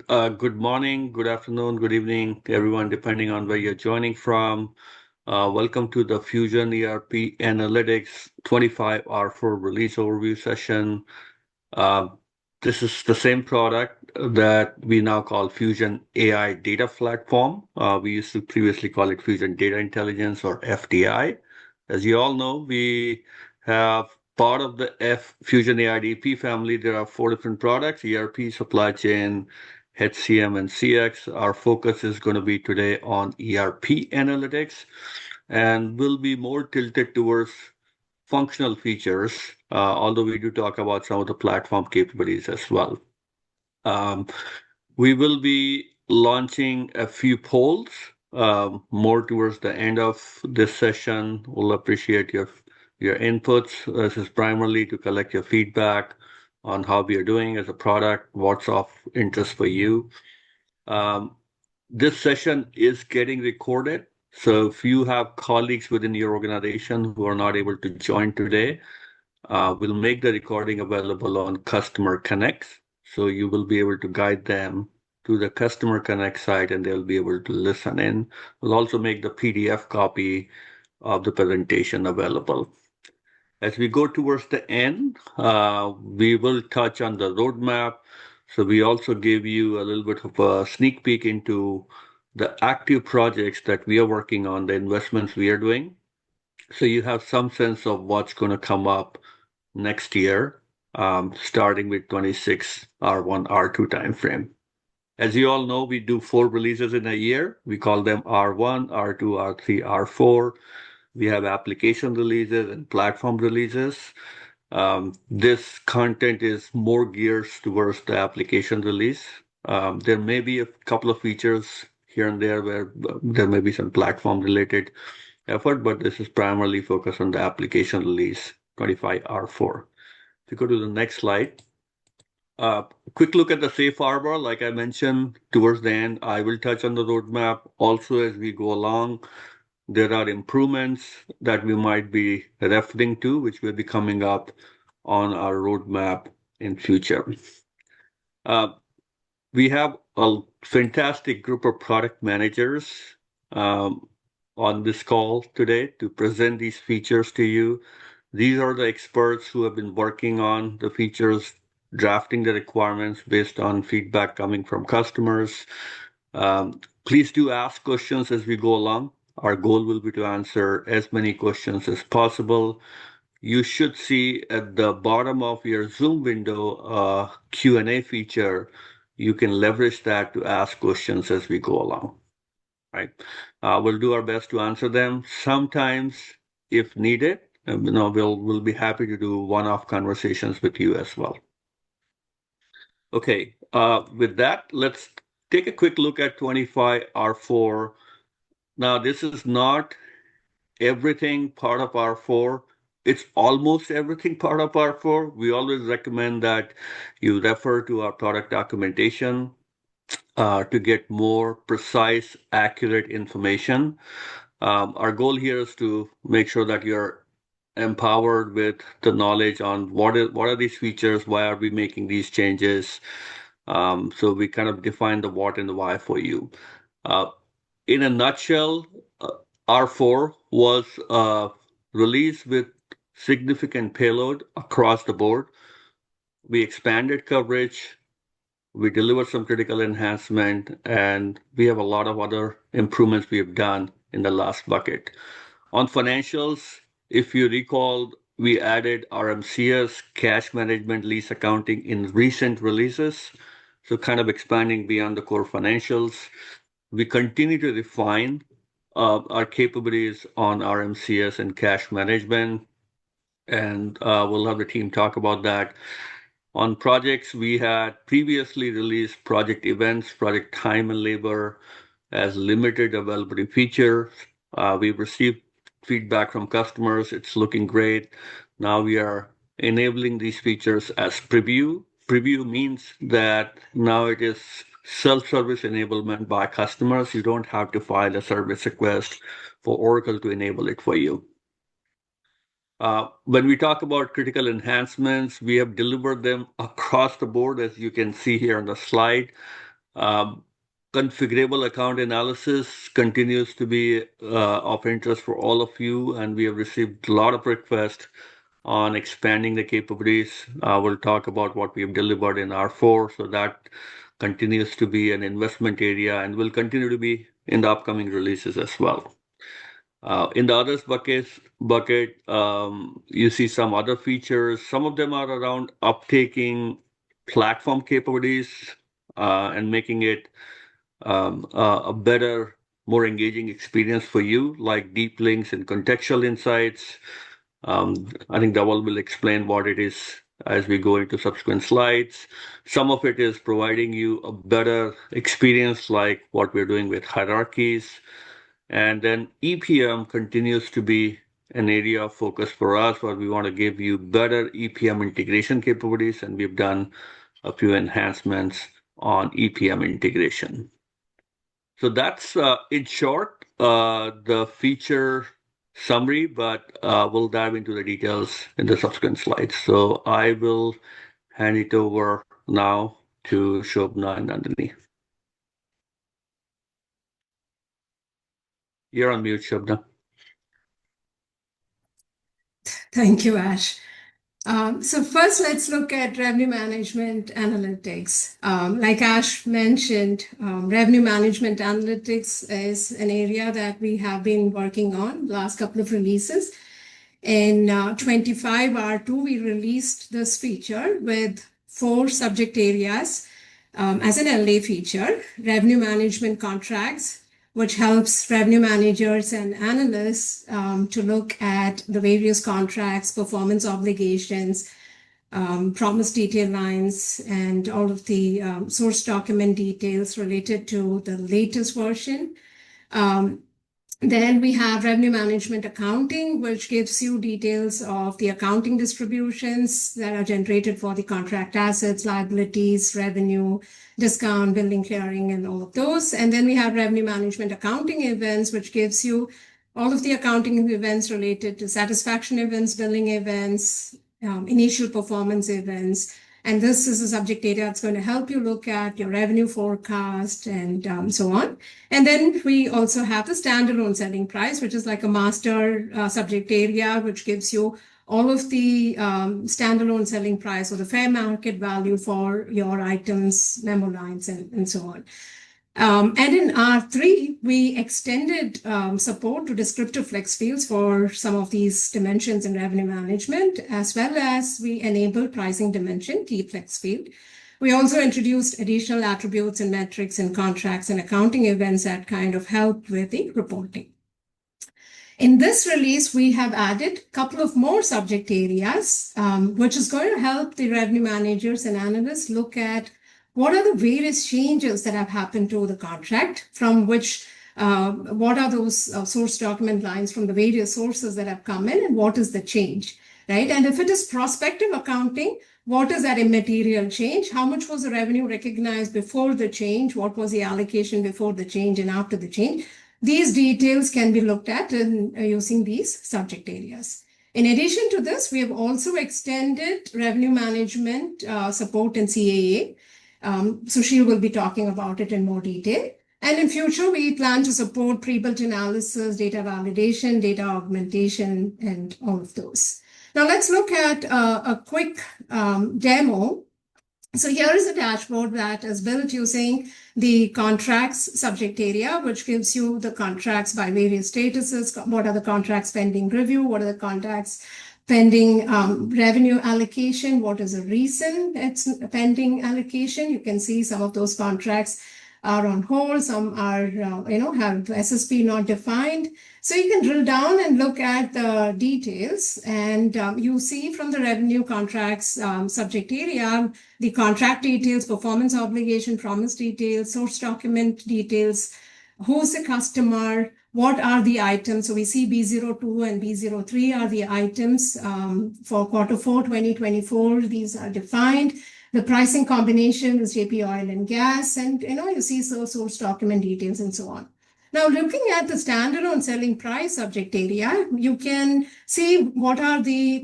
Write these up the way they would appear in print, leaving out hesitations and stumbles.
Good morning, good afternoon, good evening, everyone, depending on where you're joining from. Welcome to the Fusion ERP Analytics 25 R4 release overview session. Uh, this is the same product that we now call Fusion AI Data Platform. We used to previously call it Fusion Data Intelligence or FDI. As you all know, we have part of the Fusion AIDP family. There are four different products: ERP, supply chain, HCM, and CX. Our focus is going to be today on ERP analytics, and will be more tilted towards functional features, although we do talk about some of the platform capabilities as well. Um, we will be launching a few polls more towards the end of this session. We'll appreciate your inputs. This is primarily to collect your feedback on how we are doing as a product, what's of interest for you. Um, this session is getting recorded. So if you have colleagues within your organization who are not able to join today, we'll make the recording available on Customer Connects. So you will be able to guide them to the Customer Connect site and they'll be able to listen in. We'll also make the PDF copy of the presentation available. As we go towards the end, we will touch on the roadmap. So we also give you a little bit of a sneak peek into the active projects that we are working on, the investments we are doing. So you have some sense of what's going to come up next year, starting with 26 R1, R2 timeframe. As you all know, we do 4 releases in a year. We call them R1, R2, R3, R4. We have application releases and platform releases. This content is more geared towards the application release. There may be a couple of features here and there where there may be some platform related effort, but this is primarily focused on the application release 25R4. If you go to the next slide, quick look at the safe harbor. Like I mentioned towards the end, I will touch on the roadmap. Also, as we go along, there are improvements that we might be referring to, which will be coming up on our roadmap in future. We have a fantastic group of product managers on this call today to present these features to you. These are the experts who have been working on the features, drafting the requirements based on feedback coming from customers. Please do ask questions as we go along. Our goal will be to answer as many questions as possible. You should see at the bottom of your Zoom window a Q&A feature. You can leverage that to ask questions as we go along. Right? We'll do our best to answer them. Sometimes, if needed, we'll be happy to do one-off conversations with you as well. Okay, with that, let's take a quick look at 25R4. Now, this is not everything part of R4. It's almost everything part of R4. We always recommend that you refer to our product documentation to get more precise, accurate information. Our goal here is to make sure that you're empowered with the knowledge on what are these features, why are we making these changes. So we kind of define the what and the why for you. In a nutshell, R4 was released with significant payload across the board. We expanded coverage, we delivered some critical enhancement, and we have a lot of other improvements we have done in the last bucket. On financials, if you recall, we added RMCS, cash management, lease accounting in recent releases, so kind of expanding beyond the core financials. We continue to refine our capabilities on RMCS and cash management, and we'll have the team talk about that. On projects, we had previously released project events, project time and labor as limited availability features. We've received feedback from customers. It's looking great. Now we are enabling these features as preview. Preview means that now it is self-service enablement by customers. You don't have to file a service request for Oracle to enable it for you. When we talk about critical enhancements, we have delivered them across the board, as you can see here on the slide. Um, Configurable account analysis continues to be of interest for all of you, and we have received a lot of requests on expanding the capabilities. We'll talk about what we have delivered in R4, so that continues to be an investment area and will continue to be in the upcoming releases as well. In the others bucket, you see some other features. Some of them are around uptaking platform capabilities and making it a better, more engaging experience for you, like deep links and contextual insights. I think Dhaval will explain what it is as we go into subsequent slides. Some of it is providing you a better experience, like what we're doing with hierarchies. And then EPM continues to be an area of focus for us where we want to give you better EPM integration capabilities, and we've done a few enhancements on EPM integration. So that's in short the feature summary, but we'll dive into the details in the subsequent slides. So I will hand it over now to Shobna and Nandini. You're on mute, Shobna. Thank you, Ash. So first, let's look at revenue management analytics. Like Ash mentioned, revenue management analytics is an area that we have been working on the last couple of releases. In 25 R2, we released this feature with 4 subject areas as an LA feature: revenue management contracts, which helps revenue managers and analysts to look at the various contracts, performance obligations, promise detail lines, and all of the source document details related to the latest version. Then we have revenue management accounting, which gives you details of the accounting distributions that are generated for the contract assets, liabilities, revenue, discount, billing, clearing, and all of those. And then we have revenue management accounting events, which gives you all of the accounting events related to satisfaction events, billing events, initial performance events. And this is a subject area that's going to help you look at your revenue forecast and so on. And then we also have the standalone selling price, which is like a master subject area, which gives you all of the standalone selling price or the fair market value for your items, memo lines, and so on. And in R3, we extended support to descriptive flex fields for some of these dimensions in revenue management, as well as we enabled pricing dimension, key flex field. We also introduced additional attributes and metrics in contracts and accounting events that kind of help with the reporting. In this release, we have added a couple of more subject areas, which is going to help the revenue managers and analysts look at what are the various changes that have happened to the contract, from which, what are those source document lines from the various sources that have come in, and what is the change, right? And if it is prospective accounting, what is that immaterial change? How much was the revenue recognized before the change? What was the allocation before the change and after the change? These details can be looked at in using these subject areas. In addition to this, we have also extended revenue management support in CAA. Sushil will be talking about it in more detail. And in future, we plan to support pre-built analysis, data validation, data augmentation, and all of those. Now let's look at a quick demo. So here is a dashboard that is built using the contracts subject area, which gives you the contracts by various statuses. What are the contracts pending review? What are the contracts pending revenue allocation? What is the reason it's pending allocation? You can see some of those contracts are on hold. Some are, have SSP not defined. So you can drill down and look at the details, and you see from the revenue contracts subject area, the contract details, performance obligation, promise details, source document details, who's the customer, what are the items. So we see B02 and B03 are the items for Q4 2024. These are defined. The pricing combination is JP Oil and Gas, and you see source document details and so on. Now, looking at the standalone selling price subject area, you can see what are the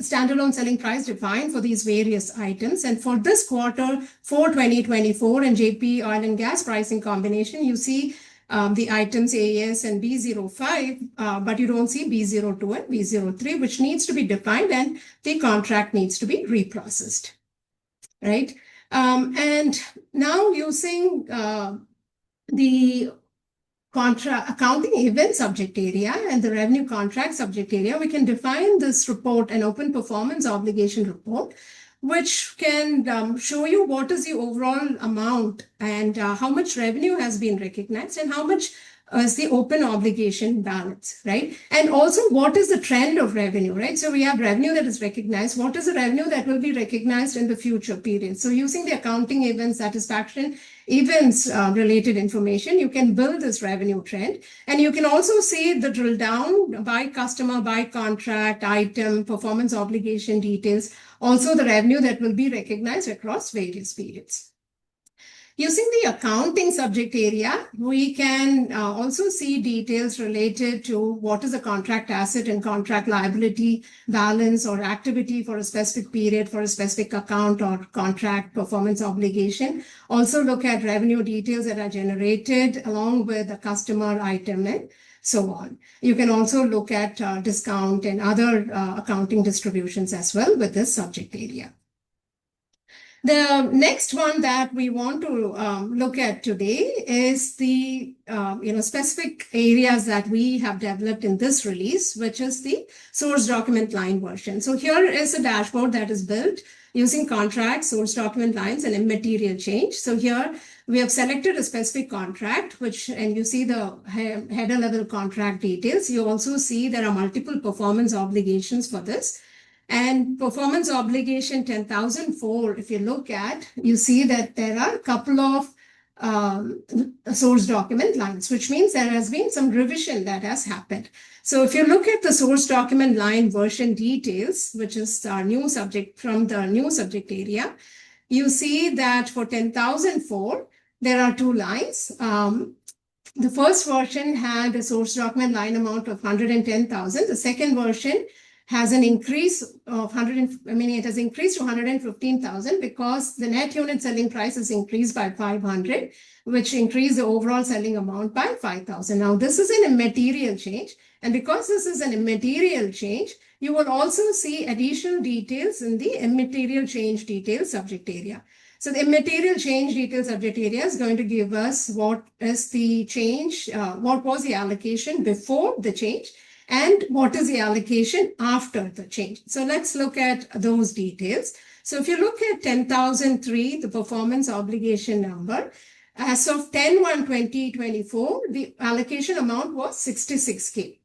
standalone selling price defined for these various items. And for this quarter, for 2024 and JP oil and gas pricing combination, you see the items AS and B05, but you don't see B02 and B03, which needs to be defined and the contract needs to be reprocessed, right? And now using the accounting event subject area and the revenue contract subject area, we can define this report, an open performance obligation report, which can show you what is the overall amount and how much revenue has been recognized and how much is the open obligation balance, right? And also what is the trend of revenue, right? So we have revenue that is recognized. What is the revenue that will be recognized in the future period? So using the accounting event satisfaction events related information, you can build this revenue trend. And you can also see the drill down by customer, by contract, item, performance obligation details, also the revenue that will be recognized across various periods. Using the accounting subject area, we can also see details related to what is a contract asset and contract liability balance or activity for a specific period, for a specific account or contract performance obligation. Also look at revenue details that are generated along with the customer item and so on. You can also look at discount and other accounting distributions as well with this subject area. The next one that we want to look at today is the specific areas that we have developed in this release, which is the source document line version. So here is a dashboard that is built using contracts, source document lines, and immaterial change. So here we have selected a specific contract, and you see the header level contract details. You also see there are multiple performance obligations for this. And performance obligation 10,004, if you look at, you see that there are a couple of source document lines, which means there has been some revision that has happened. So if you look at the source document line version details, which is our new subject from the new subject area, you see that for 10,004, there are two lines. The first version had a source document line amount of 110,000. The second version has an increase of it has increased to 115,000 because the net unit selling price is increased by 500, which increased the overall selling amount by 5,000. Now, this is an immaterial change. And because this is an immaterial change, you will also see additional details in the immaterial change details subject area. So the immaterial change details subject area is going to give us what is the change, what was the allocation before the change, and what is the allocation after the change. So let's look at those details. So if you look at 10,003, the performance obligation number, as of 10/1/2024, the allocation amount was 66K.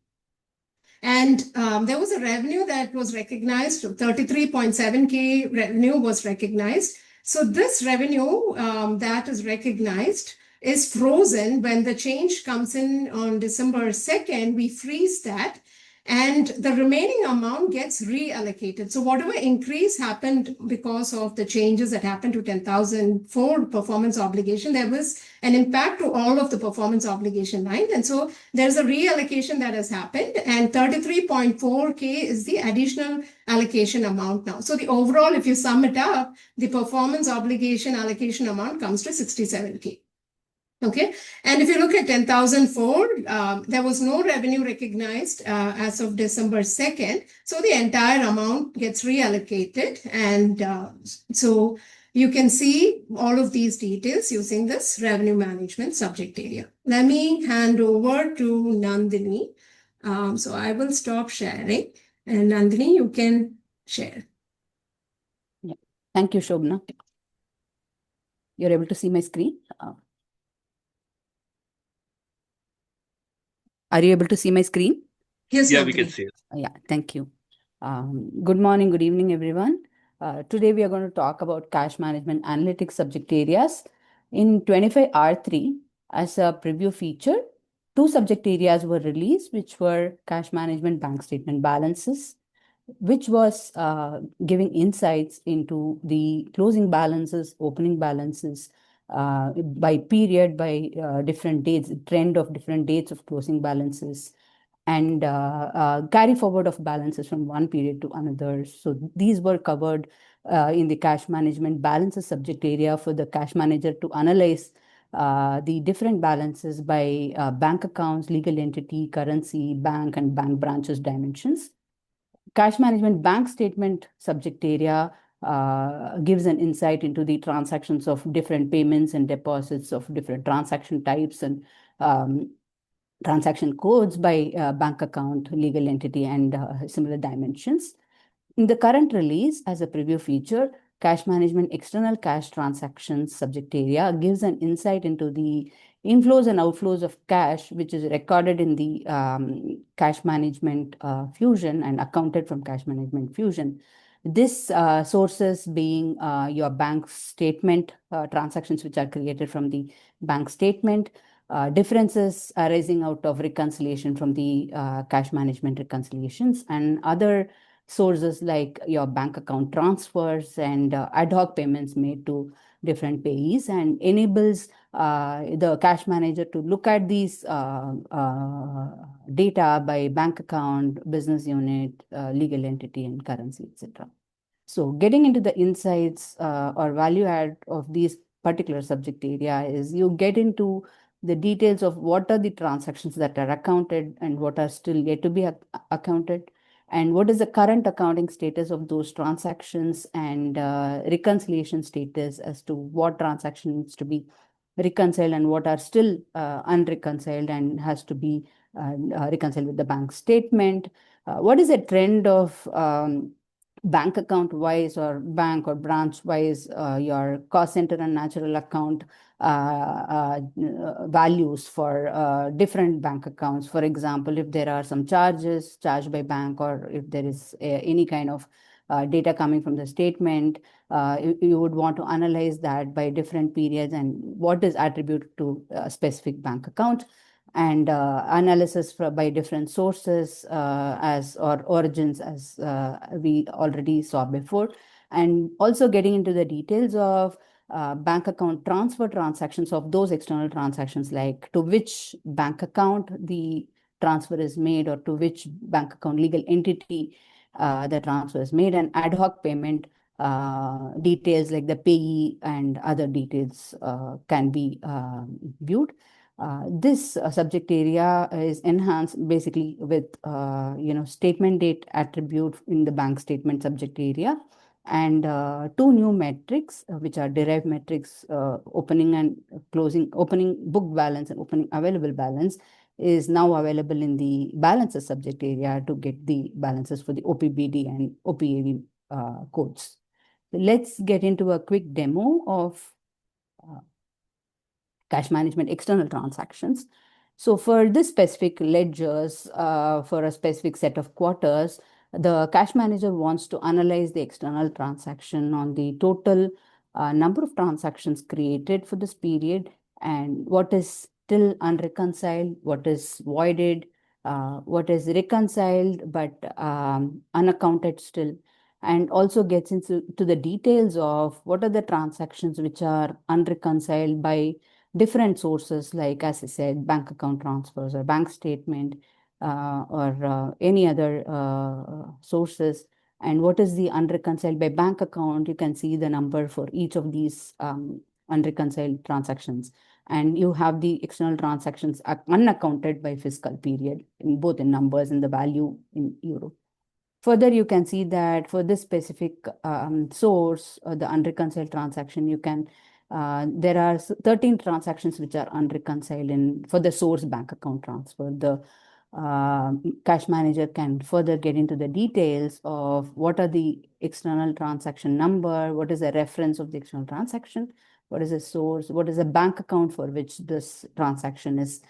And there was a revenue that was recognized, 33.7K revenue was recognized. So this revenue that is recognized is frozen when the change comes in on December 2nd, we freeze that and the remaining amount gets reallocated. So whatever increase happened because of the changes that happened to 10,004 performance obligation, there was an impact to all of the performance obligation line. And so there's a reallocation that has happened and 33.4K is the additional allocation amount now. So the overall, if you sum it up, the performance obligation allocation amount comes to 67K. Okay, and if you look at 10,004, there was no revenue recognized as of December 2nd. So the entire amount gets reallocated. And so you can see all of these details using this revenue management subject area. Let me hand over to Nandini. So I will stop sharing. And Nandini, you can share. Yeah. Thank you, Shobna. You're able to see my screen? Are you able to see my screen? Yes, Yeah, Nandini. we can see it. Yeah, thank you. Good morning, good evening, everyone. Today we are going to talk about cash management analytics subject areas. In 25R3, as a preview feature, two subject areas were released, which were cash management bank statement balances, which was giving insights into the closing balances, opening balances, by period, by different dates, trend of different dates of closing balances, and carry forward of balances from one period to another. So these were covered in the cash management balances subject area for the cash manager to analyze the different balances by bank accounts, legal entity, currency, bank, and bank branches dimensions. Cash management bank statement subject area gives an insight into the transactions of different payments and deposits of different transaction types and transaction codes by bank account, legal entity, and similar dimensions. In the current release, as a preview feature, cash management external cash transactions subject area gives an insight into the inflows and outflows of cash, which is recorded in the cash management fusion and accounted from cash management fusion. This sources being your bank statement transactions, which are created from the bank statement, differences arising out of reconciliation from the cash management reconciliations, and other sources like your bank account transfers and ad hoc payments made to different payees, and enables the cash manager to look at these data by bank account, business unit, legal entity, and currency, etc. So getting into the insights or value add of these particular subject area is you get into the details of what are the transactions that are accounted and what are still yet to be accounted, and what is the current accounting status of those transactions, and reconciliation status as to what transaction needs to be reconciled and what are still unreconciled and has to be reconciled with the bank statement. What is a trend of bank account wise or bank or branch wise, your cost center and natural account values for different bank accounts. For example, if there are some charges charged by bank, or if there is any kind of data coming from the statement, you would want to analyze that by different periods and what is attributed to a specific bank account, and analysis by different sources or origins, as we already saw before, and also getting into the details of bank account transfer transactions of those external transactions, like to which bank account the transfer is made, or to which bank account legal entity the transfer is made, and ad hoc payment details like the payee and other details can be viewed. This subject area is enhanced basically with statement date attribute in the bank statement subject area, and two new metrics which are derived metrics, opening and closing, opening book balance and opening available balance, is now available in the balances subject area to get the balances for the OPBD and OPAV codes. Let's get into a quick demo of cash management external transactions. So for this specific ledgers, for a specific set of quarters, the cash manager wants to analyze the external transaction on the total number of transactions created for this period, and what is still unreconciled, what is voided, what is reconciled but unaccounted still, and also gets into the details of what are the transactions which are unreconciled by different sources, like, as I said, bank account transfers or bank statement or any other sources. And what is the unreconciled by bank account? You can see the number for each of these unreconciled transactions. And you have the external transactions unaccounted by fiscal period, in both in numbers and the value in euro. Further, you can see that for this specific source, the unreconciled transaction, you can there are 13 transactions which are unreconciled for the source bank account transfer. The cash manager can further get into the details of what are the external transaction number, what is the reference of the external transaction, what is the source, what is the bank account for which this transaction is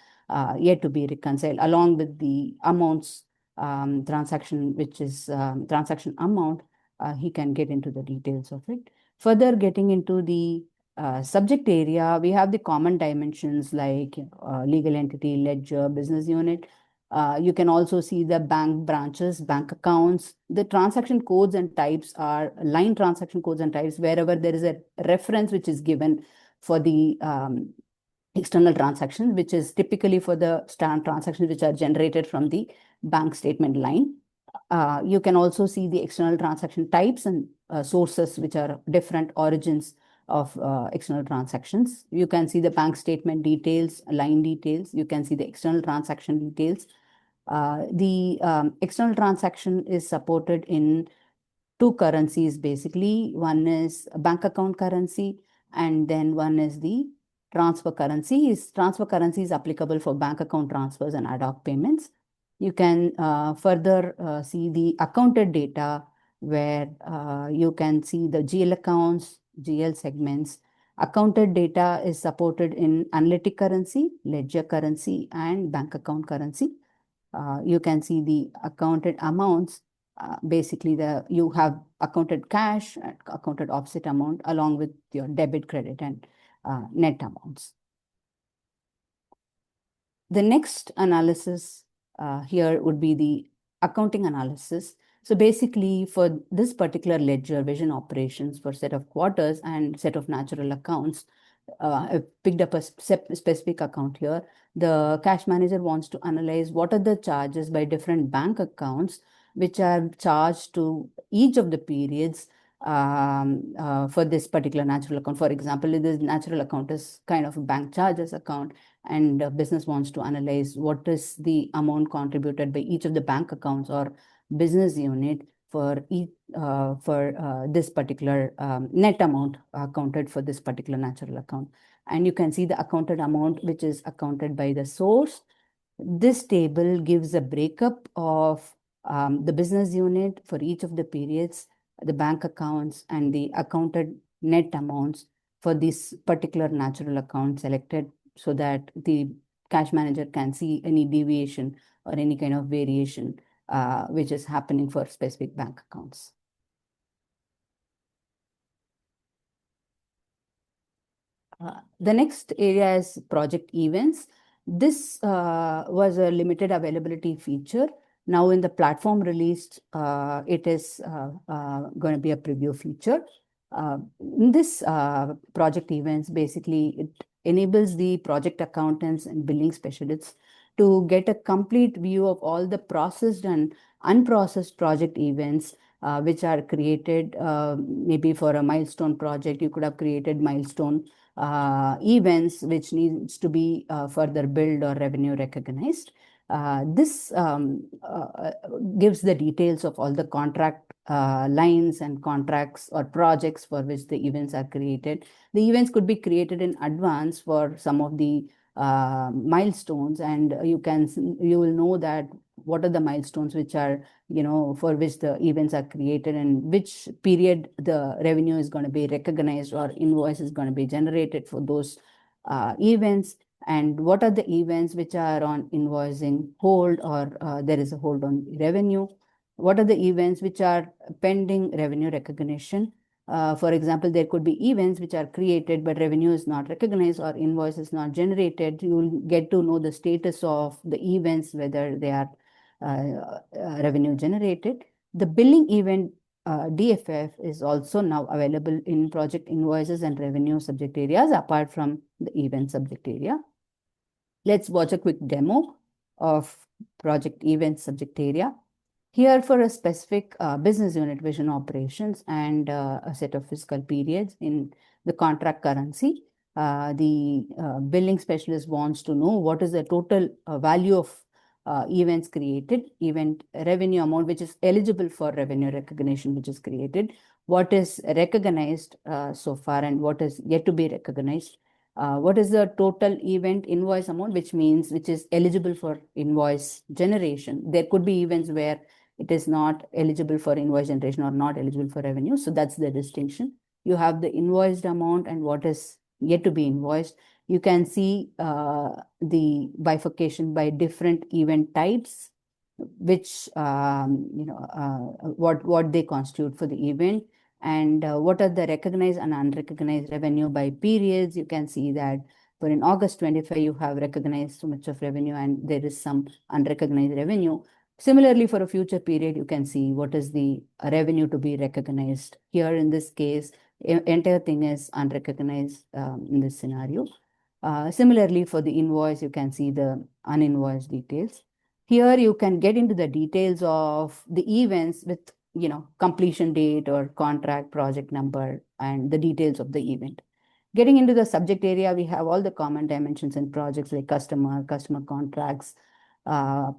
yet to be reconciled, along with the amounts, transaction, which is transaction amount. He can get into the details of it. Further, getting into the subject area, we have the common dimensions like legal entity, ledger, business unit. You can also see the bank branches, bank accounts. The transaction codes and types are line transaction codes and types, wherever there is a reference which is given for the external transactions, which is typically for the transactions which are generated from the bank statement line. You can also see the external transaction types and sources, which are different origins of external transactions. You can see the bank statement details, line details. You can see the external transaction details. The external transaction is supported in two currencies, basically. One is a bank account currency, and then one is the transfer currency. Transfer currency is applicable for bank account transfers and ad hoc payments. You can further see the accounted data, where you can see the GL accounts, GL segments. Accounted data is supported in analytic currency, ledger currency, and bank account currency. You can see the accounted amounts. Basically, you have accounted cash, accounted offset amount, along with your debit, credit, and net amounts. The next analysis here would be the accounting analysis. So basically, for this particular ledger, vision operations for set of quarters and set of natural accounts, I picked up a specific account here. The cash manager wants to analyze what are the charges by different bank accounts which are charged to each of the periods for this particular natural account. For example, if this natural account is kind of a bank charges account, and business wants to analyze what is the amount contributed by each of the bank accounts or business unit for each this particular net amount accounted for this particular natural account. And you can see the accounted amount which is accounted by the source. This table gives a breakup of the business unit for each of the periods, the bank accounts, and the accounted net amounts for this particular natural account selected, so that the cash manager can see any deviation or any kind of variation which is happening for specific bank accounts. The next area is project events. This was a limited availability feature. Now in the platform released, it is going to be a preview feature. In this project events, basically, it enables the project accountants and billing specialists to get a complete view of all the processed and unprocessed project events which are created. Maybe for a milestone project, you could have created milestone events which needs to be further billed or revenue recognized. This gives the details of all the contract lines and contracts or projects for which the events are created. The events could be created in advance for some of the milestones, and you will know that what are the milestones which are, for which the events are created, and which period the revenue is going to be recognized or invoice is going to be generated for those events, and what are the events which are on invoicing hold, or there is a hold on revenue. What are the events which are pending revenue recognition? For example, there could be events which are created but revenue is not recognized or invoice is not generated. You will get to know the status of the events, whether they are revenue generated. The billing event DFF is also now available in project invoices and revenue subject areas apart from the event subject area. Let's watch a quick demo of project event subject area. Here, for a specific business unit, vision operations, and a set of fiscal periods in the contract currency, the billing specialist wants to know what is the total value of events created, event revenue amount which is eligible for revenue recognition which is created, what is recognized so far and what is yet to be recognized, what is the total event invoice amount, which is eligible for invoice generation. There could be events where it is not eligible for invoice generation or not eligible for revenue. So that's the distinction. You have the invoiced amount and what is yet to be invoiced. You can see the bifurcation by different event types, which what they constitute for the event, and what are the recognized and unrecognized revenue by periods. You can see that for in August 25, you have recognized so much of revenue and there is some unrecognized revenue. Similarly, for a future period, you can see what is the revenue to be recognized. Here in this case, entire thing is unrecognized in this scenario. Similarly, for the invoice, you can see the uninvoiced details. Here you can get into the details of the events with, completion date or contract project number and the details of the event. Getting into the subject area, we have all the common dimensions in projects like customer contracts,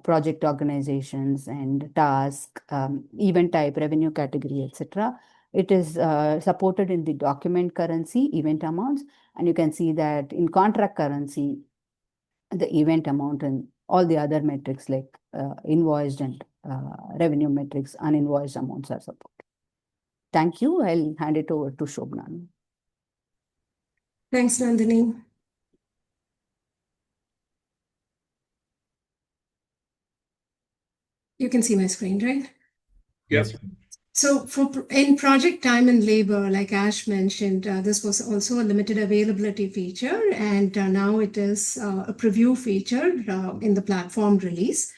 project organizations and task, event type, revenue category, etc. It is supported in the document currency, event amounts, and you can see that in contract currency, the event amount and all the other metrics like invoiced and revenue metrics, uninvoiced amounts are supported. Thank you. I'll hand it over to Shobna. Thanks, Nandini. You can see my screen, right? Yes. So in project time and labor, like Ash mentioned, this was also a limited availability feature, and now it is a preview feature in the platform release.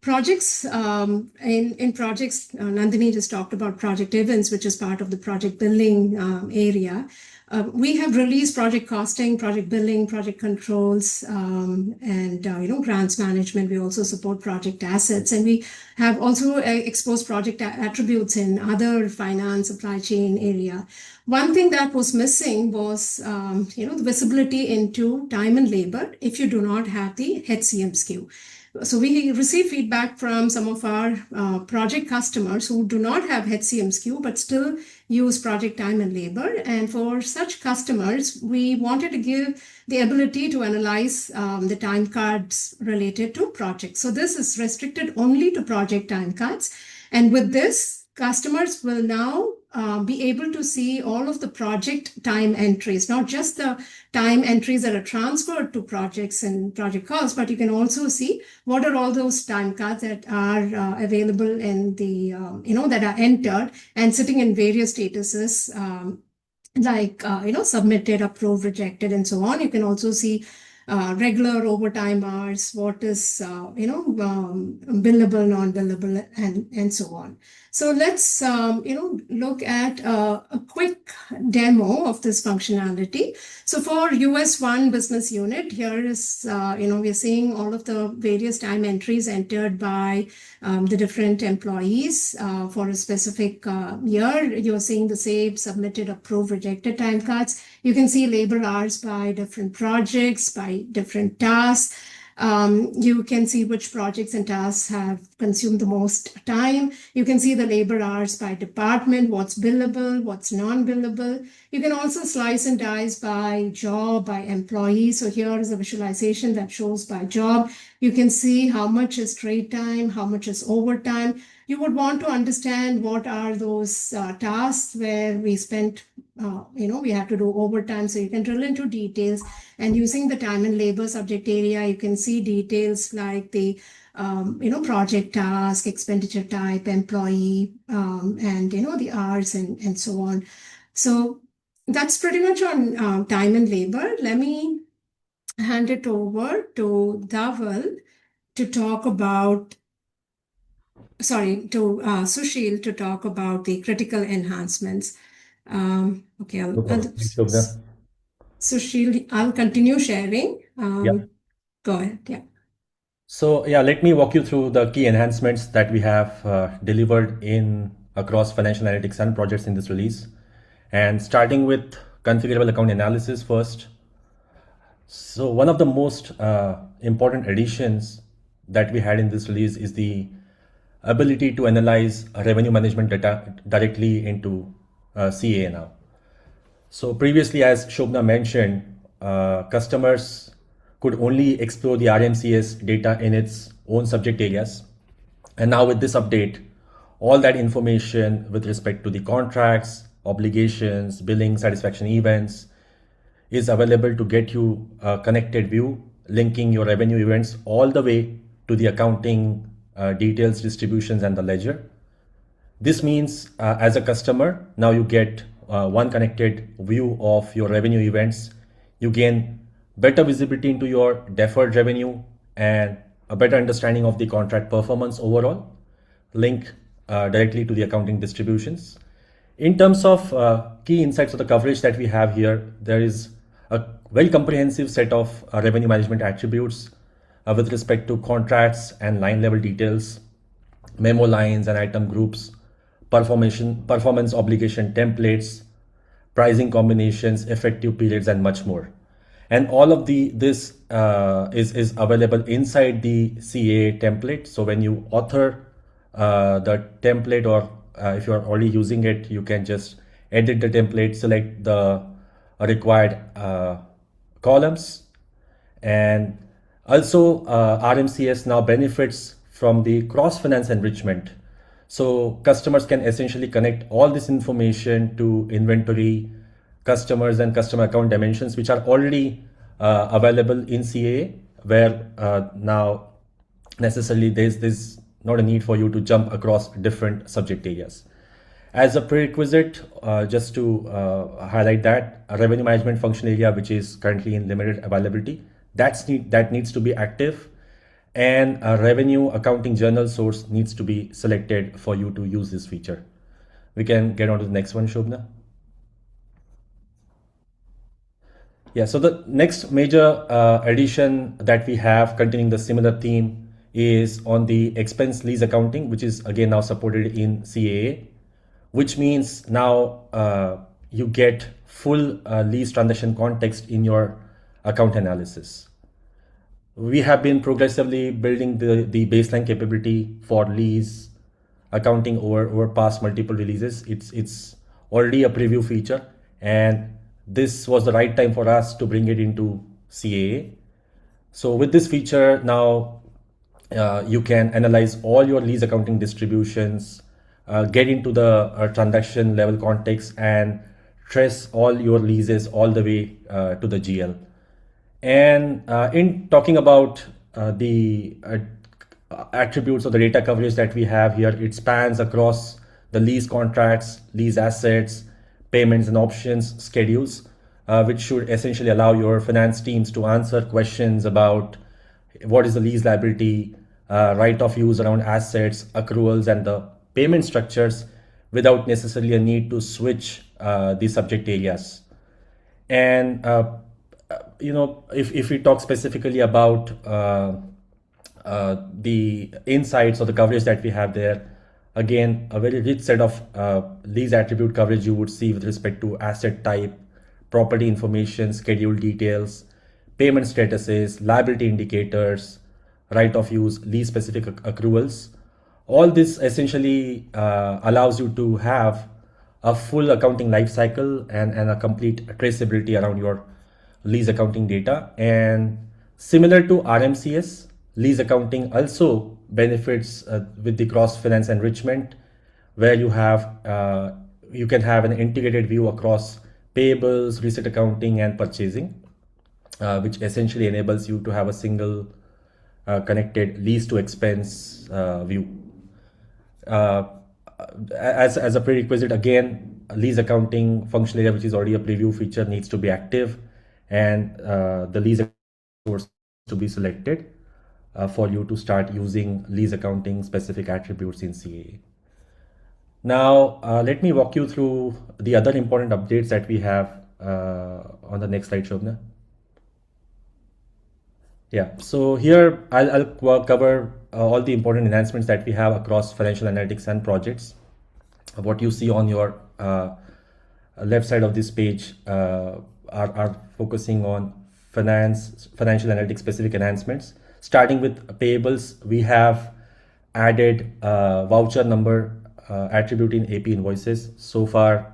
Projects, in projects, Nandini just talked about project events, which is part of the project billing area. We have released project costing, project billing, project controls, and grants management. We also support project assets, and we have also exposed project attributes in other finance, supply chain area. One thing that was missing was the visibility into time and labor if you do not have the HCM SKU. So we receive feedback from some of our project customers who do not have HCM SKU but still use project time and labor. And for such customers, we wanted to give the ability to analyze the time cards related to projects. So this is restricted only to project time cards. And with this, customers will now be able to see all of the project time entries, not just the time entries that are transferred to projects and project costs, but you can also see what are all those time cards that are available in the, that are entered and sitting in various statuses, like, submitted, approved, rejected, and so on. You can also see regular overtime hours, what is, billable, non-billable, and so on. So let's, look at a quick demo of this functionality. So for US 1 business unit, here is, we're seeing all of the various time entries entered by the different employees for a specific year. You're seeing the saved, submitted, approved, rejected time cards. You can see labor hours by different projects, by different tasks. You can see which projects and tasks have consumed the most time. You can see the labor hours by department, what's billable, what's non-billable. You can also slice and dice by job, by employee. So here is a visualization that shows by job. You can see how much is straight time, how much is overtime. You would want to understand what are those tasks where we spent, we have to do overtime. So you can drill into details, and using the time and labor subject area, you can see details like the, project task, expenditure type, employee, and, the hours and so on. So that's pretty much on time and labor. Let me hand it over to Dhaval to talk about, Sushil to talk about the critical enhancements. Okay, Thanks, Shobna. Sushil, I'll continue sharing. Yeah. Go ahead. Yeah. So let me walk you through the key enhancements that we have delivered in across financial analytics and projects in this release. And starting with configurable account analysis first. So one of the most important additions that we had in this release is the ability to analyze revenue management data directly into CAA now. So previously, as Shobna mentioned, customers could only explore the RMCS data in its own subject areas. And now with this update, all that information with respect to the contracts, obligations, billing, satisfaction events is available to get you a connected view, linking your revenue events all the way to the accounting details, distributions, and the ledger. This means as a customer, now you get one connected view of your revenue events. You gain better visibility into your deferred revenue and a better understanding of the contract performance overall, link directly to the accounting distributions. In terms of key insights of the coverage that we have here, there is a very comprehensive set of revenue management attributes with respect to contracts and line level details, memo lines and item groups, performance obligation templates, pricing combinations, effective periods, and much more. And all of this is available inside the CAA template. So when you author the template, or if you are already using it, you can just edit the template, select the required columns. And also RMCS now benefits from the cross-finance enrichment. So customers can essentially connect all this information to inventory, customers, and customer account dimensions, which are already available in CAA, where now necessarily there's not a need for you to jump across different subject areas. As a prerequisite, just to highlight that, a revenue management function area, which is currently in limited availability, that needs to be active, and a revenue accounting journal source needs to be selected for you to use this feature. We can get on to the next one, Shobna. Yeah, so the next major addition that we have containing the similar theme is on the expense lease accounting, which is again now supported in CAA, which means now you get full lease transaction context in your account analysis. We have been progressively building the baseline capability for lease accounting over past multiple releases. It's already a preview feature, and this was the right time for us to bring it into CAA. So with this feature now, you can analyze all your lease accounting distributions, get into the transaction level context, and trace all your leases all the way to the GL. And in talking about the attributes of the data coverage that we have here, it spans across the lease contracts, lease assets, payments and options, schedules, which should essentially allow your finance teams to answer questions about what is the lease liability, right of use around assets, accruals, and the payment structures without necessarily a need to switch the subject areas. And if we talk specifically about the insights or the coverage that we have there, again, a very rich set of lease attribute coverage you would see with respect to asset type, property information, schedule details, payment statuses, liability indicators, right of use, lease specific accruals. All this essentially allows you to have a full accounting life cycle and a complete traceability around your lease accounting data. And similar to RMCS, lease accounting also benefits with the cross-finance enrichment, where you can have an integrated view across payables, receipt accounting, and purchasing, which essentially enables you to have a single connected lease to expense view. As a prerequisite, again, lease accounting function area, which is already a preview feature, needs to be active, and the lease source to be selected for you to start using lease accounting specific attributes in CAA. Now, let me walk you through the other important updates that we have on the next slide, Shobna. Yeah, so here I'll cover all the important enhancements that we have across financial analytics and projects. What you see on your left side of this page are focusing on financial analytics specific enhancements. Starting with payables, we have added voucher number attribute in AP invoices. So far,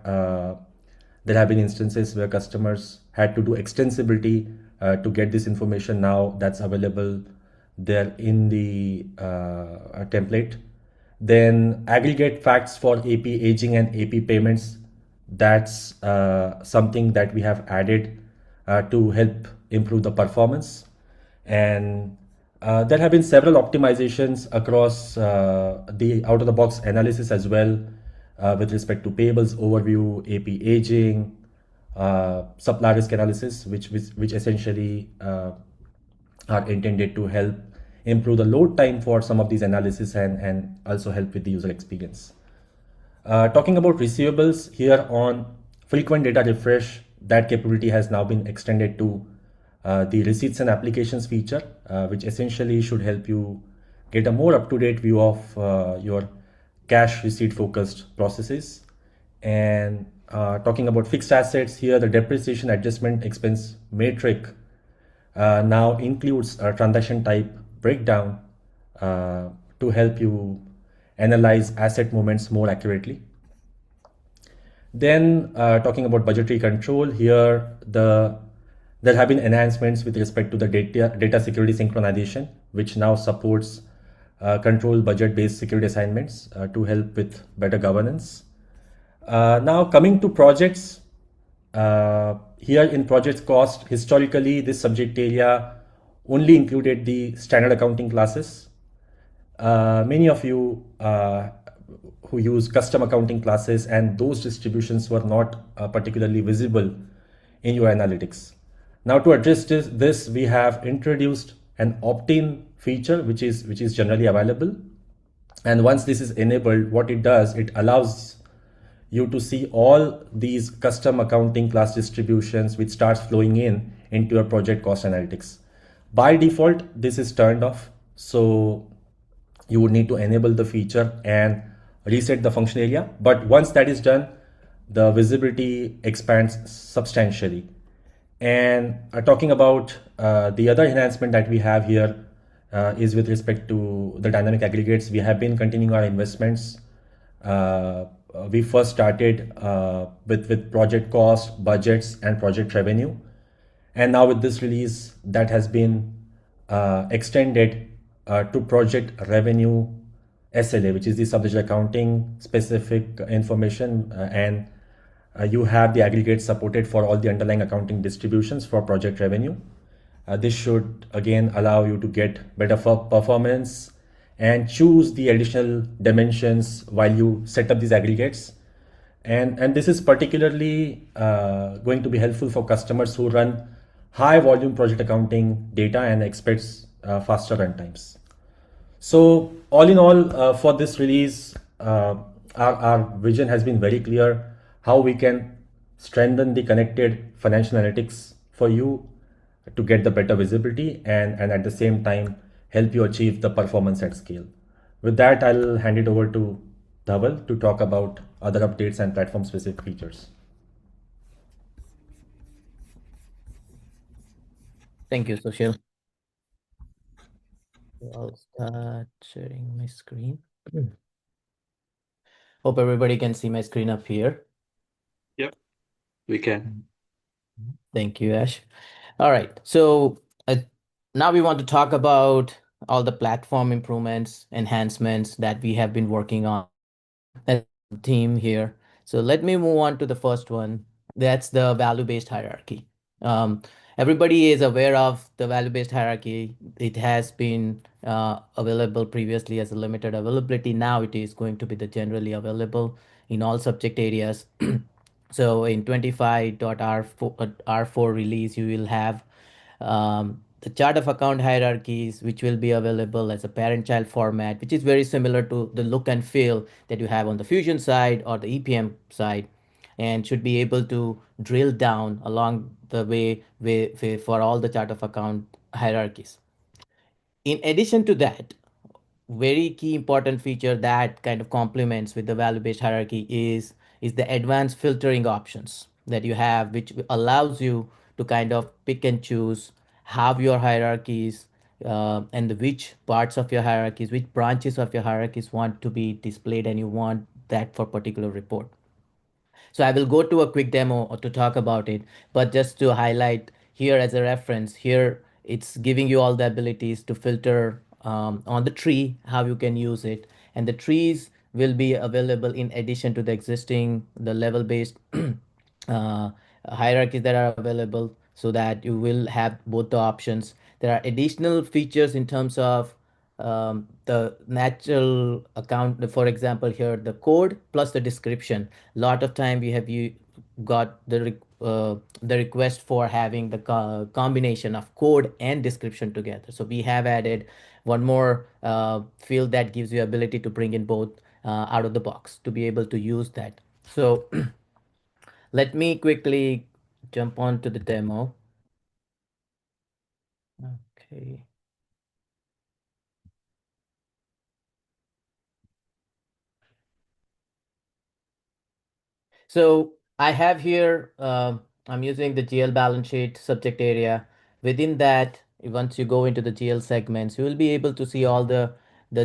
there have been instances where customers had to do extensibility to get this information. Now that's available there in the template. Then aggregate facts for AP aging and AP payments. That's something that we have added to help improve the performance. And there have been several optimizations across the out-of-the-box analysis as well, with respect to payables overview, AP aging, supply risk analysis, which essentially are intended to help improve the load time for some of these analysis and also help with the user experience. Talking about receivables, here on frequent data refresh, that capability has now been extended to the receipts and applications feature, which essentially should help you get a more up-to-date view of your cash receipt focused processes. And talking about fixed assets here, the depreciation adjustment expense matrix now includes a transaction type breakdown to help you analyze asset movements more accurately. Then talking about budgetary control here, there have been enhancements with respect to the data security synchronization, which now supports control budget-based security assignments to help with better governance. Now coming to projects, here in projects cost, historically this subject area only included the standard accounting classes. Many of you who use custom accounting classes, and those distributions were not particularly visible in your analytics. Now to address this, we have introduced an opt-in feature which is generally available. And once this is enabled, what it does, it allows you to see all these custom accounting class distributions which starts flowing into your project cost analytics. By default, this is turned off. So you would need to enable the feature and reset the function area. But once that is done, the visibility expands substantially. And talking about the other enhancement that we have here is with respect to the dynamic aggregates. We have been continuing our investments. We first started with project cost, budgets, and project revenue. And now with this release, that has been extended to project revenue SLA, which is the subject accounting specific information, and you have the aggregate supported for all the underlying accounting distributions for project revenue. This should again allow you to get better performance and choose the additional dimensions while you set up these aggregates. And this is particularly going to be helpful for customers who run high volume project accounting data and expects faster runtimes. So all in all, for this release, our vision has been very clear how we can strengthen the connected financial analytics for you to get the better visibility and at the same time help you achieve the performance at scale. With that, I'll hand it over to Dhaval to talk about other updates and platform specific features. Thank you, Sushil. I'll start sharing my screen. Hope everybody can see my screen up here. Yep, we can. Thank you, Ash. All right, so now we want to talk about all the platform improvements, enhancements that we have been working on as a team here. So let me move on to the first one. That's the value-based hierarchy. Everybody is aware of the value-based hierarchy. It has been available previously as a limited availability. Now it is going to be the generally available in all subject areas. So in 25.R4 release, you will have the chart of account hierarchies, which will be available as a parent-child format, which is very similar to the look and feel that you have on the Fusion side or the EPM side, and should be able to drill down along the way for all the chart of account hierarchies. In addition to that, very key important feature that kind of complements with the value-based hierarchy is the advanced filtering options that you have, which allows you to kind of pick and choose how your hierarchies and which parts of your hierarchies, which branches of your hierarchies want to be displayed, and you want that for particular report. So I will go to a quick demo to talk about it, but just to highlight here as a reference, here it's giving you all the abilities to filter on the tree, how you can use it. And the trees will be available in addition to the existing, the level-based hierarchies that are available, so that you will have both the options. There are additional features in terms of the natural account, for example here the code plus the description. A lot of time we have got the request for having the combination of code and description together. So we have added one more field that gives you ability to bring in both out of the box to be able to use that. So let me quickly jump on to the demo. Okay. So I have here, I'm using the GL balance sheet subject area. Within that, once you go into the GL segments, you will be able to see all the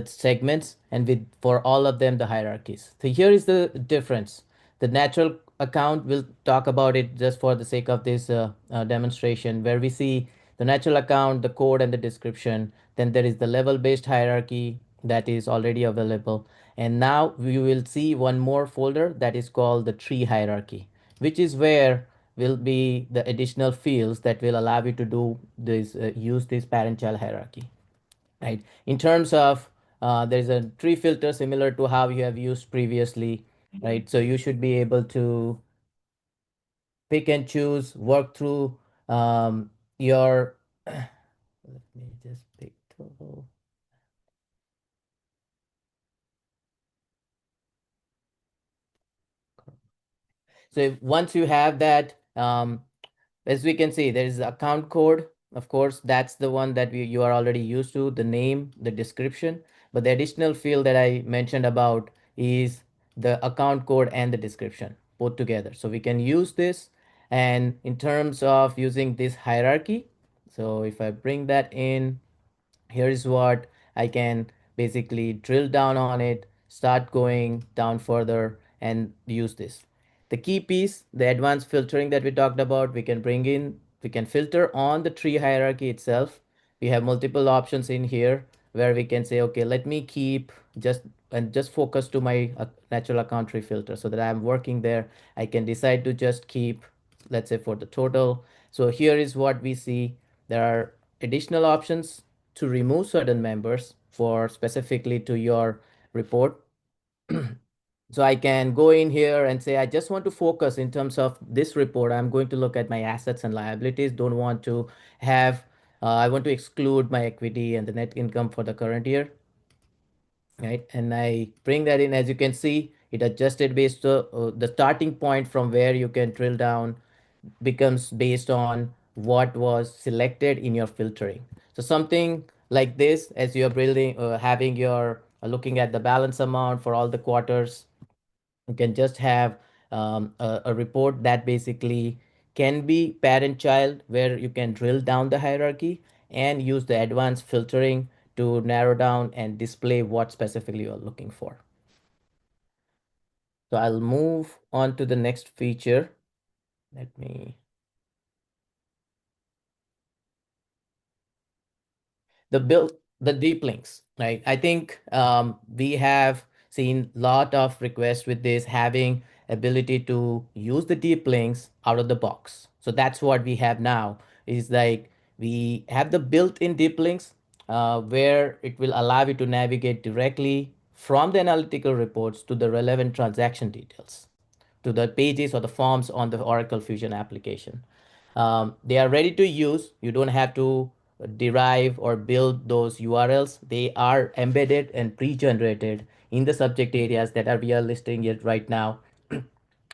segments, and with for all of them the hierarchies. So here is the difference. The natural account, we'll talk about it just for the sake of this demonstration, where we see the natural account, the code, and the description. Then there is the level-based hierarchy that is already available. And now we will see one more folder that is called the tree hierarchy, which is where will be the additional fields that will allow you to do this, use this parent-child hierarchy, right? In terms of there's a tree filter similar to how you have used previously, right? So you should be able to pick and choose, work through your. Let me just pick total. So once you have that, as we can see, there is account code. Of course, that's the one that you are already used to, the name, the description. But the additional field that I mentioned about is the account code and the description both together. So we can use this. And in terms of using this hierarchy, so if I bring that in, here is what I can basically drill down on it, start going down further and use this. The key piece, the advanced filtering that we talked about, we can bring in, we can filter on the tree hierarchy itself. We have multiple options in here where we can say, okay, let me keep just focus to my natural account tree filter so that I'm working there. I can decide to just keep, let's say for the total. So here is what we see. There are additional options to remove certain members for specifically to your report. So I can go in here and say, I just want to focus in terms of this report. I'm going to look at my assets and liabilities. Don't want to have, I want to exclude my equity and the net income for the current year. Right. And I bring that in. As you can see, it adjusted based on the starting point from where you can drill down becomes based on what was selected in your filtering. So something like this, as you're building, having your looking at the balance amount for all the quarters, you can just have a report that basically can be parent child, where you can drill down the hierarchy and use the advanced filtering to narrow down and display what specifically you're looking for. So I'll move on to the next feature. Let me. The deep links, right? I think we have seen lot of requests with this, having ability to use the deep links out of the box. So that's what we have now, is like we have the built-in deep links where it will allow you to navigate directly from the analytical reports to the relevant transaction details, to the pages or the forms on the Oracle Fusion application. They are ready to use. You don't have to derive or build those URLs. They are embedded and pre-generated in the subject areas that are we are listing it right now.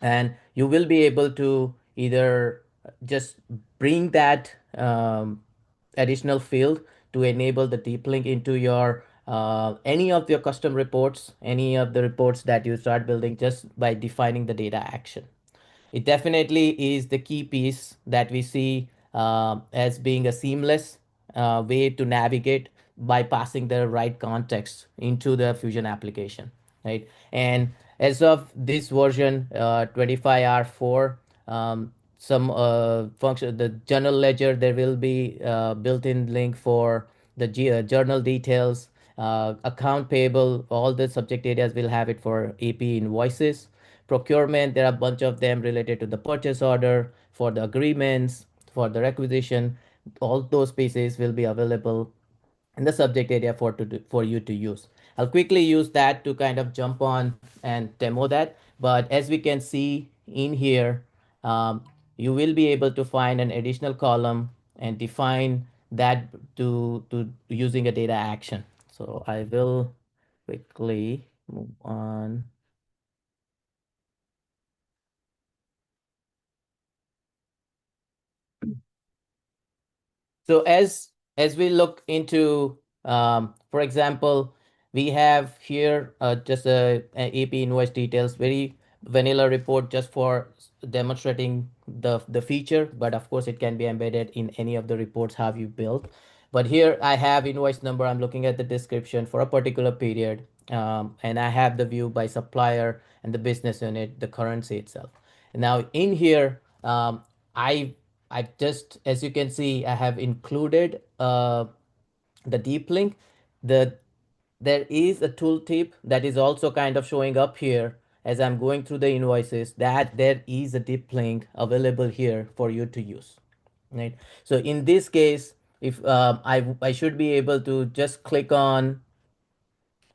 And you will be able to either just bring that additional field to enable the deep link into your any of your custom reports, any of the reports that you start building just by defining the data action. It definitely is the key piece that we see as being a seamless way to navigate by passing the right context into the Fusion application, right? And as of this version 25R4, some function, the journal ledger, there will be built-in link for the journal details, account payable, all the subject areas will have it for AP invoices. Procurement, there are a bunch of them related to the purchase order, for the agreements, for the requisition. All those pieces will be available in the subject area for you to use. I'll quickly use that to kind of jump on and demo that. But as we can see in here, you will be able to find an additional column and define that to using a data action. So I will quickly move on. So as as we look into, for example, we have here just a AP invoice details, very vanilla report just for demonstrating the feature, but of course it can be embedded in any of the reports have you built. But here I have invoice number, I'm looking at the description for a particular period, and I have the view by supplier and the business unit, the currency itself. Now in here, I I just, as you can see, I have included the deep link. There is a tooltip that is also kind of showing up here as I'm going through the invoices, that there is a deep link available here for you to use, right? So in this case, if I should be able to just click on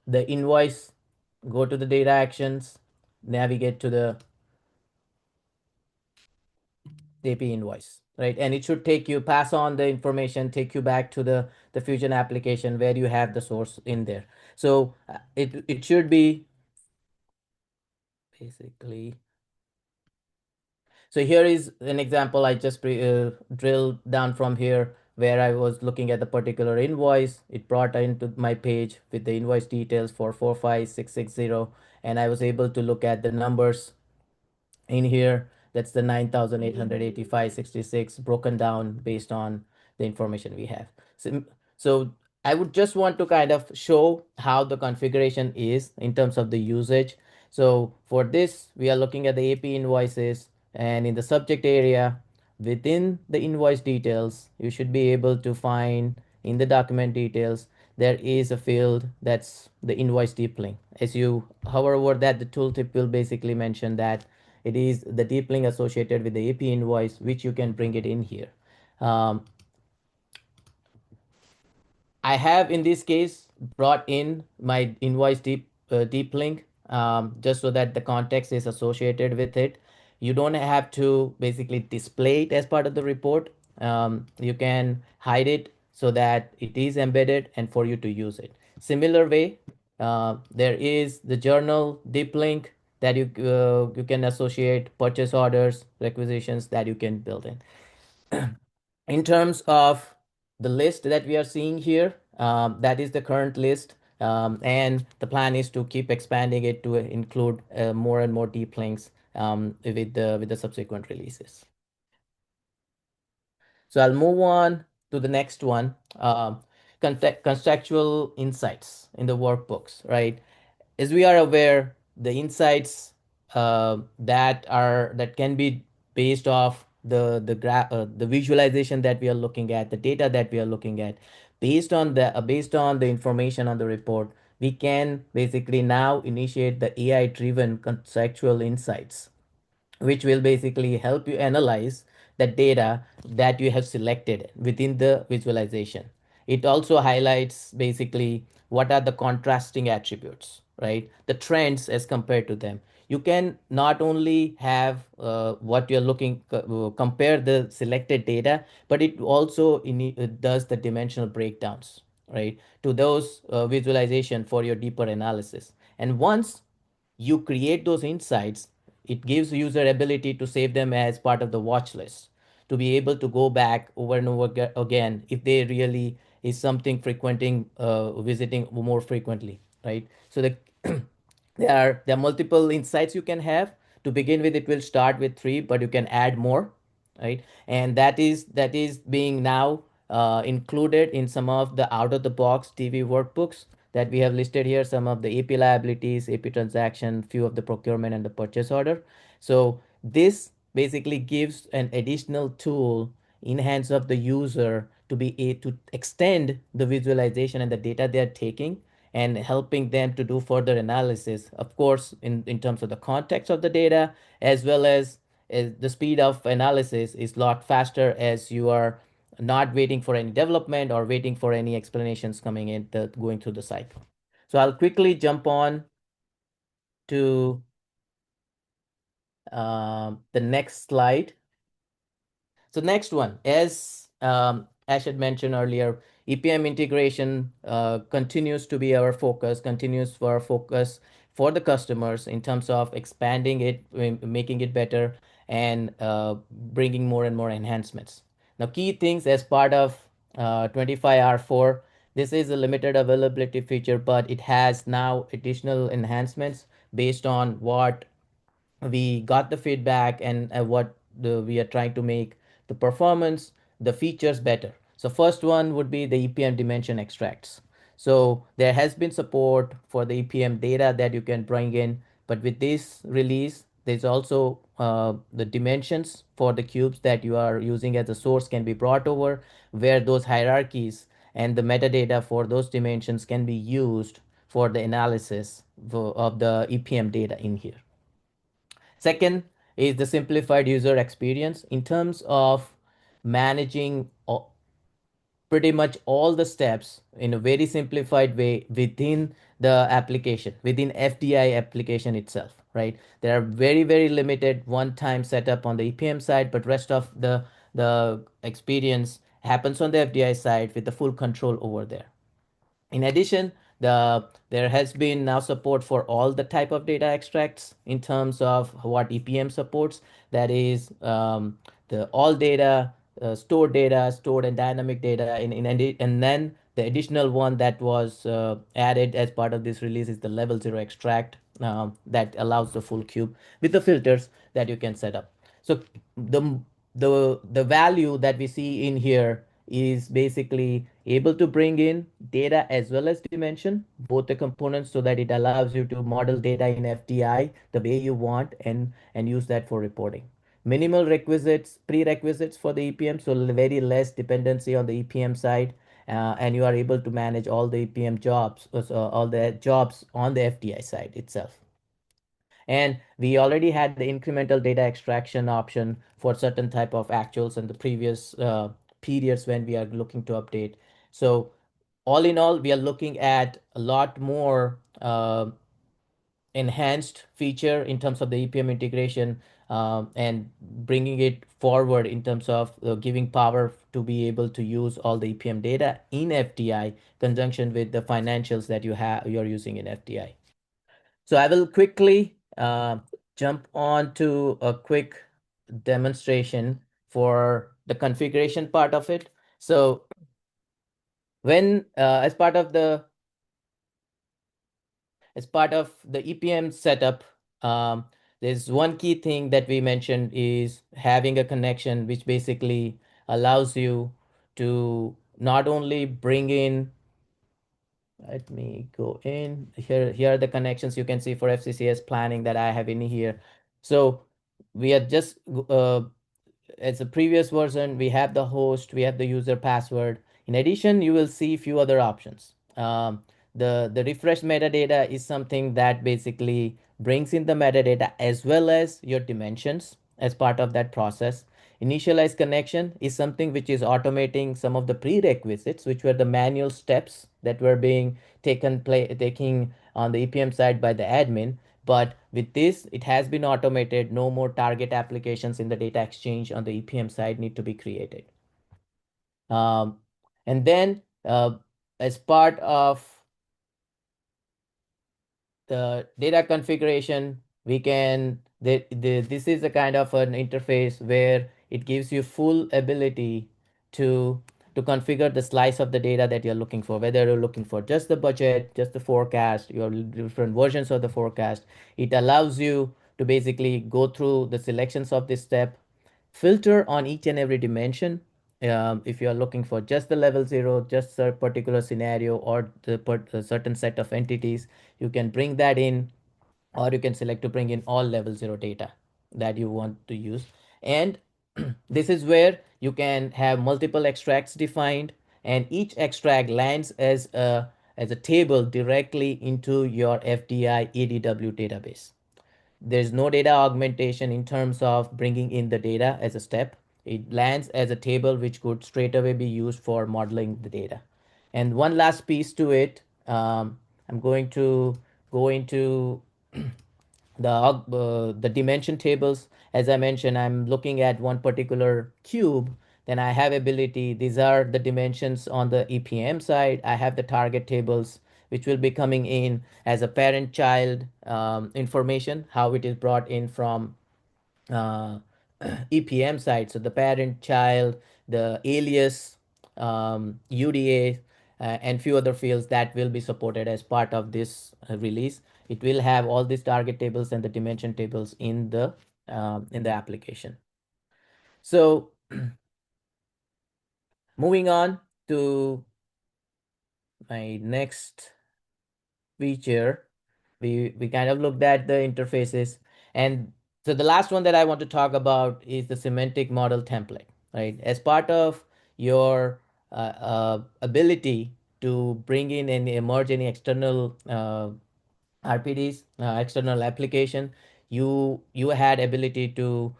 the invoice, go to the data actions, navigate to the AP invoice, right? And it should take you, pass on the information, take you back to the Fusion application where you have the source in there. So it should be basically. So here is an example. I just drilled down from here where I was looking at the particular invoice. It brought into my page with the invoice details for 45660, and I was able to look at the numbers in here. That's the 9,885.66 broken down based on the information we have. So I would just want to kind of show how the configuration is in terms of the usage. So for this, we are looking at the AP invoices, and in the subject area within the invoice details, you should be able to find in the document details, there is a field that's the invoice deep link. As you hover over that, the tooltip will basically mention that it is the deep link associated with the AP invoice, which you can bring it in here. I have in this case brought in my invoice deep link, just so that the context is associated with it. You don't have to basically display it as part of the report. You can hide it so that it is embedded and for you to use it. Similar way, there is the journal deep link that you can associate purchase orders, requisitions that you can build in. In terms of the list that we are seeing here, that is the current list, and the plan is to keep expanding it to include more and more deep links with the subsequent releases. So I'll move on to the next one, contextual insights in the workbooks, right? As we are aware, the insights that can be based off the visualization that we are looking at, the data that we are looking at, based on the information on the report, we can basically now initiate the AI driven contextual insights, which will basically help you analyze the data that you have selected within the visualization. It also highlights basically what are the contrasting attributes, right? The trends as compared to them. You can not only have what you're looking, compare the selected data, but it also does the dimensional breakdowns, right? To those visualization for your deeper analysis. And once you create those insights, it gives user ability to save them as part of the watch list, to be able to go back over and over again if they really is something frequenting visiting more frequently, right? So there are multiple insights you can have. To begin with, it will start with 3, but you can add more, right? And that is being now included in some of the out of the box TV workbooks that we have listed here, some of the AP liabilities, AP transaction, few of the procurement and the purchase order. So this basically gives an additional tool in hands of the user to be able to extend the visualization and the data they're taking, and helping them to do further analysis, of course, in terms of the context of the data, as well as the speed of analysis is a lot faster as you are not waiting for any development or waiting for any explanations coming in, going through the cycle. So I'll quickly jump on to the next slide. So next one, as Ash had mentioned earlier, EPM integration continues to be our focus, continues for our focus for the customers in terms of expanding it, making it better, and bringing more and more enhancements. Now, key things as part of 25R4. This is a limited availability feature, but it has now additional enhancements based on what we got the feedback and what we are trying to make the performance, the features better. So first one would be the EPM dimension extracts. So there has been support for the EPM data that you can bring in, but with this release, there's also the dimensions for the cubes that you are using as a source can be brought over, where those hierarchies and the metadata for those dimensions can be used for the analysis of the EPM data in here. Second is the simplified user experience in terms of managing pretty much all the steps in a very simplified way within the application, within FDI application itself, right? There are very, very limited one-time setup on the EPM side, but rest of the experience happens on the FDI side with the full control over there. In addition, there has been now support for all the type of data extracts in terms of what EPM supports. That is the all data, stored and dynamic data, and then the additional one that was added as part of this release is the level 0 extract that allows the full cube with the filters that you can set up. So the value that we see in here is basically able to bring in data as well as dimension, both the components, so that it allows you to model data in FDI the way you want and use that for reporting. Minimal prerequisites for the EPM, so very less dependency on the EPM side, and you are able to manage all the EPM jobs, all the jobs on the FDI side itself. And we already had the incremental data extraction option for certain type of actuals in the previous periods when we are looking to update. So all in all, we are looking at a lot more enhanced feature in terms of the EPM integration, and bringing it forward in terms of giving power to be able to use all the EPM data in FDI conjunction with the financials that you're using in FDI. So I will quickly jump on to a quick demonstration for the configuration part of it. So when as part of the EPM setup, there's one key thing that we mentioned is having a connection, which basically allows you to not only bring in, let me go in here. Here are the connections you can see for FCCS planning that I have in here. So we are just as a previous version, we have the host, we have the user password. In addition, you will see a few other options. The refresh metadata is something that basically brings in the metadata as well as your dimensions as part of that process. Initialize connection is something which is automating some of the prerequisites, which were the manual steps that were being taking on the EPM side by the admin. But with this, it has been automated. No more target applications in the data exchange on the EPM side need to be created. And then as part of the data configuration, we can, this is a kind of an interface where it gives you full ability to configure the slice of the data that you're looking for, whether you're looking for just the budget, just the forecast, your different versions of the forecast. It allows you to basically go through the selections of this step, filter on each and every dimension. If you are looking for just the level 0, just a particular scenario or a certain set of entities, you can bring that in, or you can select to bring in all level 0 data that you want to use. And this is where you can have multiple extracts defined, and each extract lands as a table directly into your FDI ADW database. There's no data augmentation in terms of bringing in the data as a step. It lands as a table which could straight away be used for modeling the data. And one last piece to it, I'm going to go into the dimension tables. As I mentioned, I'm looking at one particular cube, then I have ability, these are the dimensions on the EPM side. I have the target tables which will be coming in as a parent child information, how it is brought in from EPM side. So the parent child, the alias, UDA, and few other fields that will be supported as part of this release. It will have all these target tables and the dimension tables in the application. So moving on to my next feature, we kind of looked at the interfaces, and so the last one that I want to talk about is the semantic model template, right? As part of your ability to bring in and emerge any external RPDs, external application, you had ability to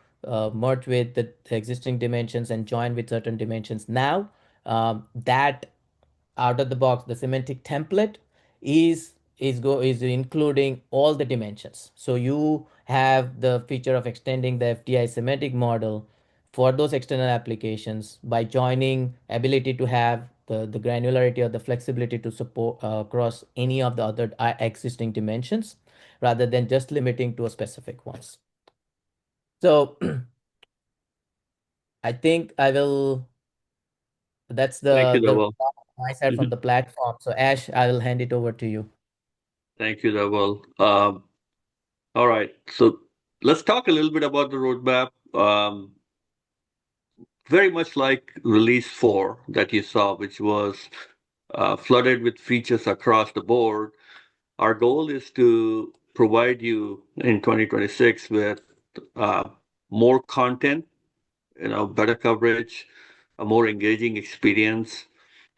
merge with the existing dimensions and join with certain dimensions. Now that out of the box, the semantic template is including all the dimensions. So you have the feature of extending the FDI semantic model for those external applications by joining ability to have the granularity or the flexibility to support across any of the other existing dimensions rather than just limiting to a specific ones. So I think that's Thank you, the Dhaval. my side from the platform. So Ash, I will hand it over to you. Thank you, Dhaval. All right, so let's talk a little bit about the roadmap. Very much like Release 4 that you saw, which was flooded with features across the board. Our goal is to provide you in 2026 with uh, more content, better coverage, a more engaging experience,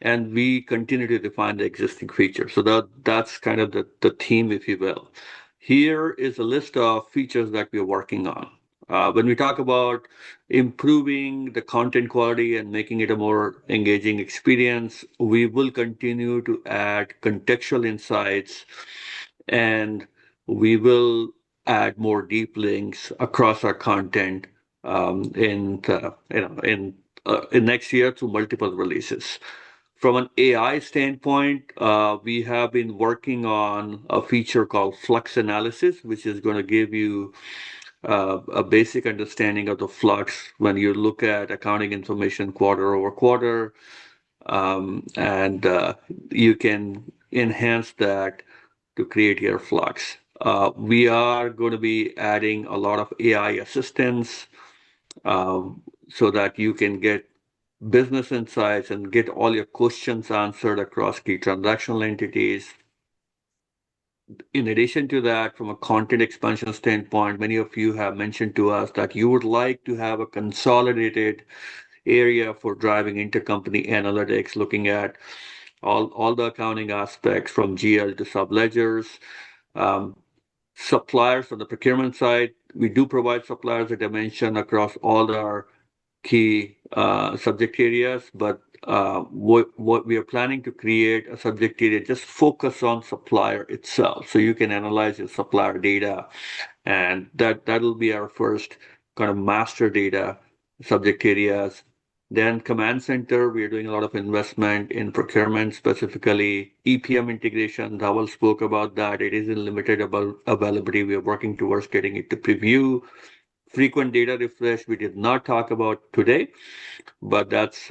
and we continue to define the existing features. So that's kind of the theme, if you will. Here is a list of features that we're working on. When we talk about improving the content quality and making it a more engaging experience, we will continue to add contextual insights, and we will add more deep links across our content in next year through multiple releases. From an AI standpoint, we have been working on a feature called flux analysis, which is going to give you a basic understanding of the flux when you look at accounting information quarter over quarter, and you can enhance that to create your flux. We are going to be adding a lot of AI assistance so that you can get business insights and get all your questions answered across key transactional entities. In addition to that, from a content expansion standpoint, many of you have mentioned to us that you would like to have a consolidated area for driving intercompany analytics, looking at all the accounting aspects from GL to subledgers. Suppliers on the procurement side, we do provide suppliers a dimension across all our key subject areas, but what we are planning to create a subject area just focus on supplier itself, so you can analyze your supplier data, and that'll be our first kind of master data subject areas. Then command center, we are doing a lot of investment in procurement, specifically EPM integration. Dhaval spoke about that. It is in limited availability. We are working towards getting it to preview. Frequent data refresh, we did not talk about today, but that's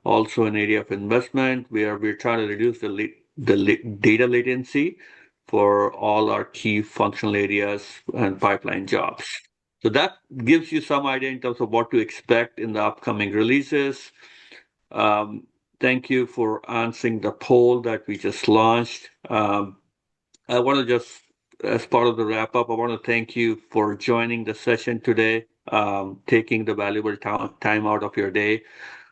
also an area of investment where we're trying to reduce the data latency for all our key functional areas and pipeline jobs. So that gives you some idea in terms of what to expect in the upcoming releases. Thank you for answering the poll that we just launched. I want to just, as part of the wrap up, I want to thank you for joining the session today, taking the valuable time out of your day.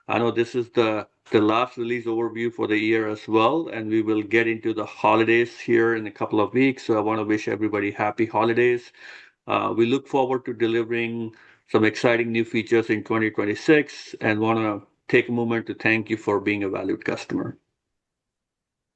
I know this is the last release overview for the year as well, and we will get into the holidays here in a couple of weeks. So I want to wish everybody happy holidays. We look forward to delivering some exciting new features in 2026 and want to take a moment to thank you for being a valued customer.